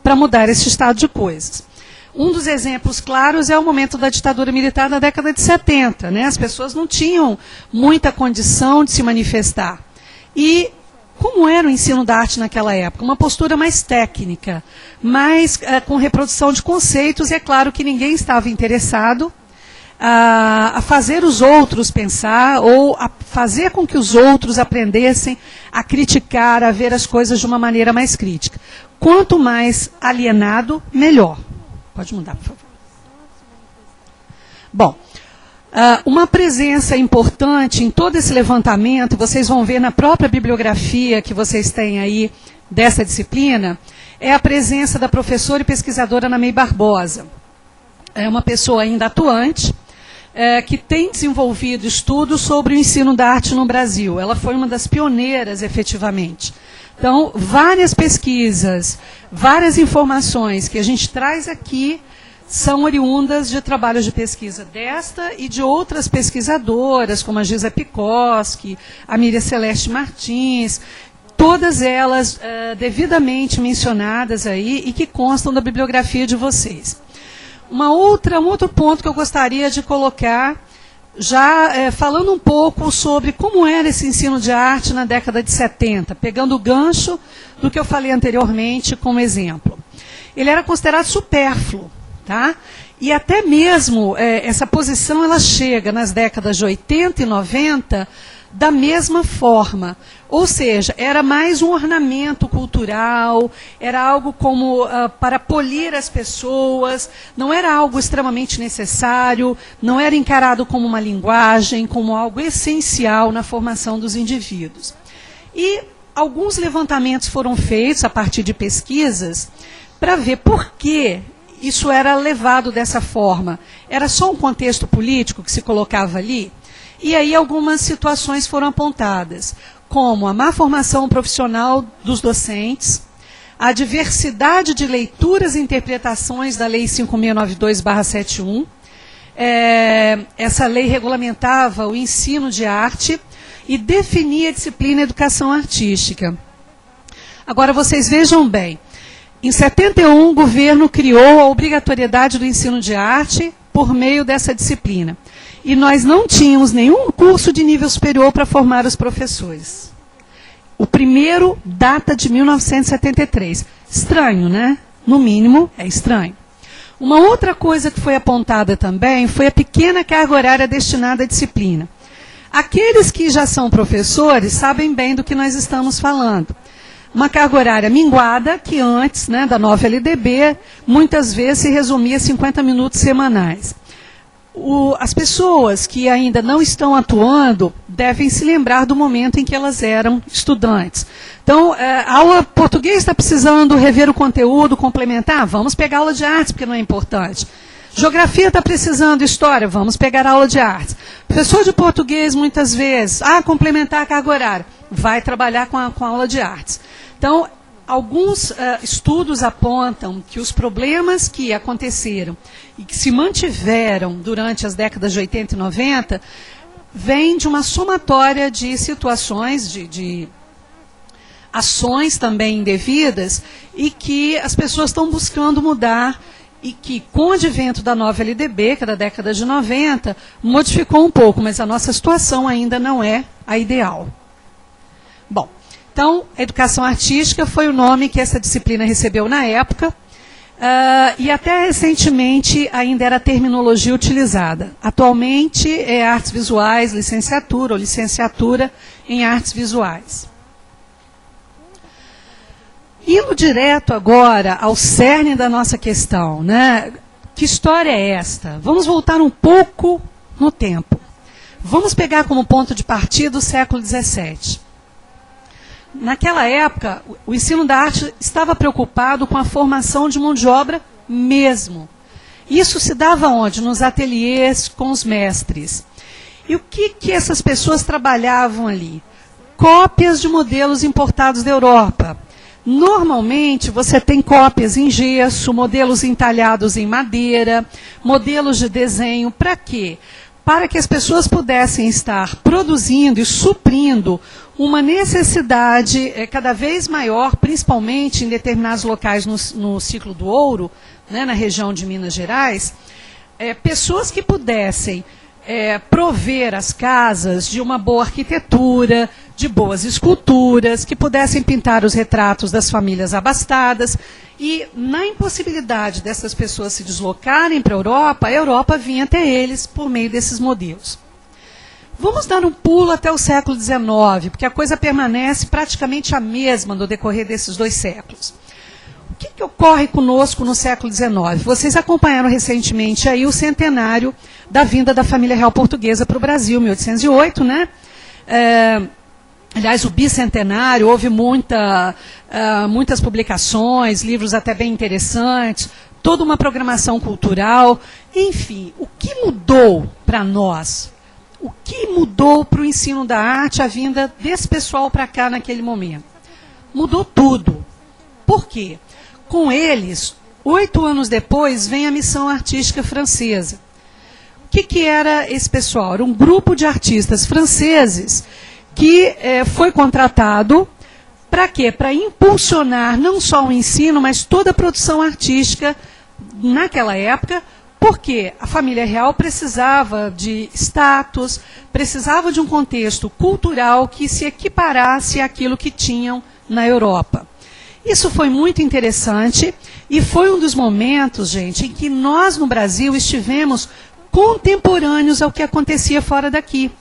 para mudar esse estado de coisas. Um dos exemplos claros é o momento da ditadura militar na década de 70. Né? As pessoas não tinham muita condição de se manifestar. E como era o ensino da arte naquela época? Uma postura mais técnica, mais com reprodução de conceitos, e é claro que ninguém estava interessado a fazer os outros pensar, ou a fazer com que os outros aprendessem a criticar, a ver as coisas de uma maneira mais crítica. Quanto mais alienado, melhor. Pode mudar, por favor. Bom, uma presença importante em todo esse levantamento, vocês vão ver na própria bibliografia que vocês têm aí dessa disciplina, é a presença da professora e pesquisadora Ana May Barbosa. É uma pessoa ainda atuante, que tem desenvolvido estudos sobre o ensino da arte no Brasil. Ela foi uma das pioneiras, efetivamente. Então, várias pesquisas, várias informações que a gente traz aqui são oriundas de trabalhos de pesquisa desta e de outras pesquisadoras, como a Gisa Pikoski, a Miriam Celeste Martins, todas elas devidamente mencionadas aí e que constam da bibliografia de vocês. Um outro ponto que eu gostaria de colocar, já falando um pouco sobre como era esse ensino de arte na década de 70, pegando o gancho do que eu falei anteriormente como exemplo. Ele era considerado supérfluo, tá? E até mesmo essa posição ela chega nas décadas de 80 e 90 da mesma forma. Ou seja, era mais um ornamento cultural, era algo como para polir as pessoas, não era algo extremamente necessário, não era encarado como uma linguagem, como algo essencial na formação dos indivíduos. E alguns levantamentos foram feitos a partir de pesquisas para ver por que isso era levado dessa forma. Era só um contexto político que se colocava ali? E aí algumas situações foram apontadas, como a má formação profissional dos docentes, a diversidade de leituras e interpretações da Lei 5692/71. Essa lei regulamentava o ensino de arte e definia a disciplina educação artística. Agora, vocês vejam bem, em 71 o governo criou a obrigatoriedade do ensino de arte por meio dessa disciplina. E nós não tínhamos nenhum curso de nível superior para formar os professores. O primeiro data de 1973. Estranho, né? No mínimo, é estranho. Uma outra coisa que foi apontada também foi a pequena carga horária destinada à disciplina. Aqueles que já são professores sabem bem do que nós estamos falando. Uma carga horária minguada, que antes, né, da nova LDB, muitas vezes se resumia a 50 minutos semanais. As pessoas que ainda não estão atuando devem se lembrar do momento em que elas eram estudantes. Então, a aula português está precisando rever o conteúdo, complementar? Vamos pegar aula de artes, porque não é importante. Geografia está precisando de história? Vamos pegar aula de artes. Professor de português, muitas vezes, complementar a carga horária. Vai trabalhar com a aula de artes. Então, alguns estudos apontam que os problemas que aconteceram e que se mantiveram durante as décadas de 80 e 90 vêm de uma somatória de situações, de ações também indevidas, e que as pessoas estão buscando mudar, e que com o advento da nova LDB, que é da década de 90, modificou um pouco, mas a nossa situação ainda não é a ideal. Bom, então, a educação artística foi o nome que essa disciplina recebeu na época, e até recentemente ainda era a terminologia utilizada. Atualmente é artes visuais, licenciatura ou licenciatura em artes visuais. Indo direto agora ao cerne da nossa questão, né? Que história é esta? Vamos voltar um pouco no tempo. Vamos pegar como ponto de partida o século XVII. Naquela época, o ensino da arte estava preocupado com a formação de mão de obra mesmo. Isso se dava onde? Nos ateliês, com os mestres. E o que essas pessoas trabalhavam ali? Cópias de modelos importados da Europa. Normalmente, você tem cópias em gesso, modelos entalhados em madeira, modelos de desenho. Para quê? para que as pessoas pudessem estar produzindo e suprindo uma necessidade cada vez maior, principalmente em determinados locais no ciclo do ouro, né, na região de Minas Gerais, pessoas que pudessem prover as casas de uma boa arquitetura, de boas esculturas, que pudessem pintar os retratos das famílias abastadas. E, na impossibilidade dessas pessoas se deslocarem para a Europa vinha até eles por meio desses modelos. Vamos dar um pulo até o século XIX, porque a coisa permanece praticamente a mesma no decorrer desses 2 séculos. O que ocorre conosco no século XIX? Vocês acompanharam recentemente aí o centenário da vinda da família real portuguesa para o Brasil, 1808, né? Aliás, o bicentenário, houve muitas publicações, livros até bem interessantes, toda uma programação cultural. Enfim, o que mudou para nós? O que mudou para o ensino da arte, a vinda desse pessoal para cá naquele momento? Mudou tudo. Por quê? Com eles, 8 anos depois, vem a missão artística francesa. O que era esse pessoal? Era um grupo de artistas franceses que foi contratado para quê? Para impulsionar não só o ensino, mas toda a produção artística naquela época, porque a família real precisava de status, precisava de um contexto cultural que se equiparasse àquilo que tinham na Europa. Isso foi muito interessante e foi um dos momentos, gente, em que nós no Brasil estivemos contemporâneos ao que acontecia fora daqui.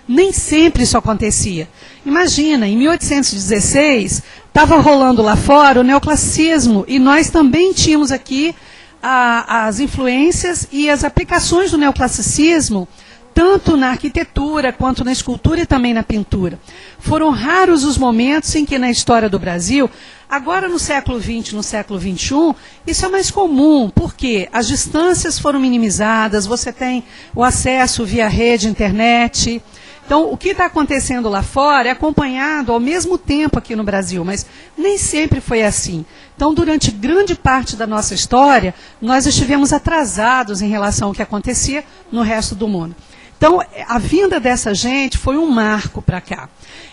Nem sempre isso acontecia. Imagina, em 1816, estava rolando lá fora o neoclassicismo e nós também tínhamos aqui as influências e as aplicações do neoclassicismo, tanto na arquitetura, quanto na escultura e também na pintura. Foram raros os momentos em que na história do Brasil, agora no século XX, no século XXI, isso é mais comum, porque as distâncias foram minimizadas, você tem o acesso via rede, internet. Então, o que está acontecendo lá fora é acompanhado ao mesmo tempo aqui no Brasil, mas nem sempre foi assim. Então, durante grande parte da nossa história, nós estivemos atrasados em relação ao que acontecia no resto do mundo. Então, a vinda dessa gente foi um marco para cá.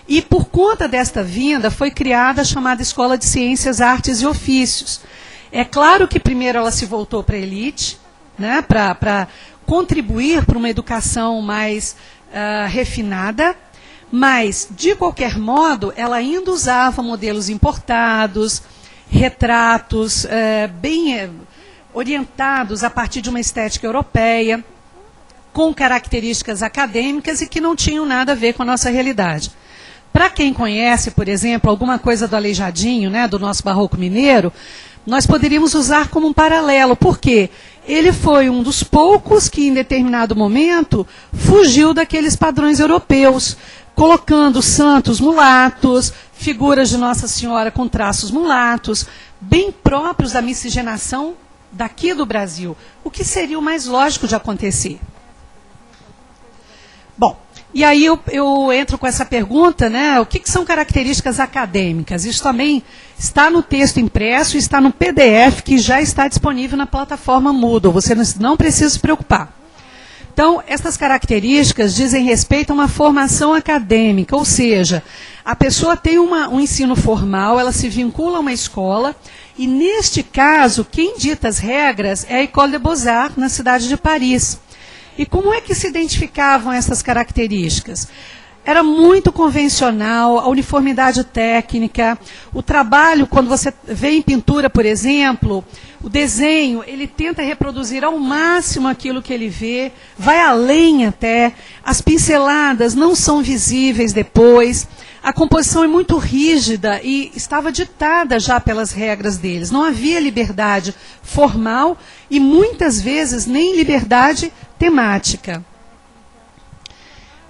E por conta desta vinda, foi criada a chamada Escola de Ciências, Artes e Ofícios. É claro que primeiro ela se voltou para a elite, né, para contribuir para uma educação mais refinada, mas, de qualquer modo, ela ainda usava modelos importados, retratos bem orientados a partir de uma estética europeia, com características acadêmicas e que não tinham nada a ver com a nossa realidade. Para quem conhece, por exemplo, alguma coisa do Aleijadinho, né, do nosso barroco mineiro, nós poderíamos usar como um paralelo. Por quê? Ele foi um dos poucos que, em determinado momento, fugiu daqueles padrões europeus, colocando santos mulatos, figuras de Nossa Senhora com traços mulatos, bem próprios da miscigenação daqui do Brasil, o que seria o mais lógico de acontecer. Bom, e aí eu entro com essa pergunta, né? O que são características acadêmicas? Isso também está no texto impresso e está no PDF que já está disponível na plataforma Moodle. Você não precisa se preocupar. Então, essas características dizem respeito a uma formação acadêmica, ou seja, a pessoa tem um ensino formal, ela se vincula a uma escola, e neste caso, quem dita as regras é a École des Beaux-Arts, na cidade de Paris. E como é que se identificavam essas características? Era muito convencional, a uniformidade técnica, o trabalho, quando você vê em pintura, por exemplo, o desenho, ele tenta reproduzir ao máximo aquilo que ele vê, vai além até, as pinceladas não são visíveis depois, a composição é muito rígida e estava ditada já pelas regras deles. Não havia liberdade formal e muitas vezes nem liberdade temática.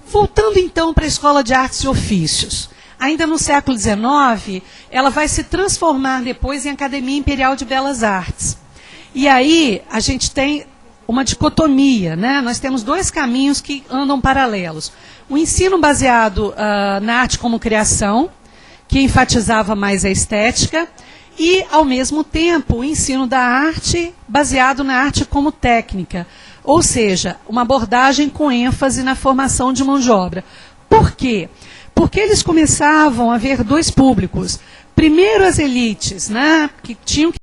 Voltando então para a Escola de Artes e Ofícios. Ainda no século XIX, ela vai se transformar depois em Academia Imperial de Belas Artes. E aí a gente tem uma dicotomia, né? Nós temos dois caminhos que andam paralelos. O ensino baseado na arte como criação, que enfatizava mais a estética, e, ao mesmo tempo, o ensino da arte baseado na arte como técnica, Ou seja, uma abordagem com ênfase na formação de mão de obra. Por quê? Porque eles começavam a ver dois públicos. Primeiro as elites, né, que tinham que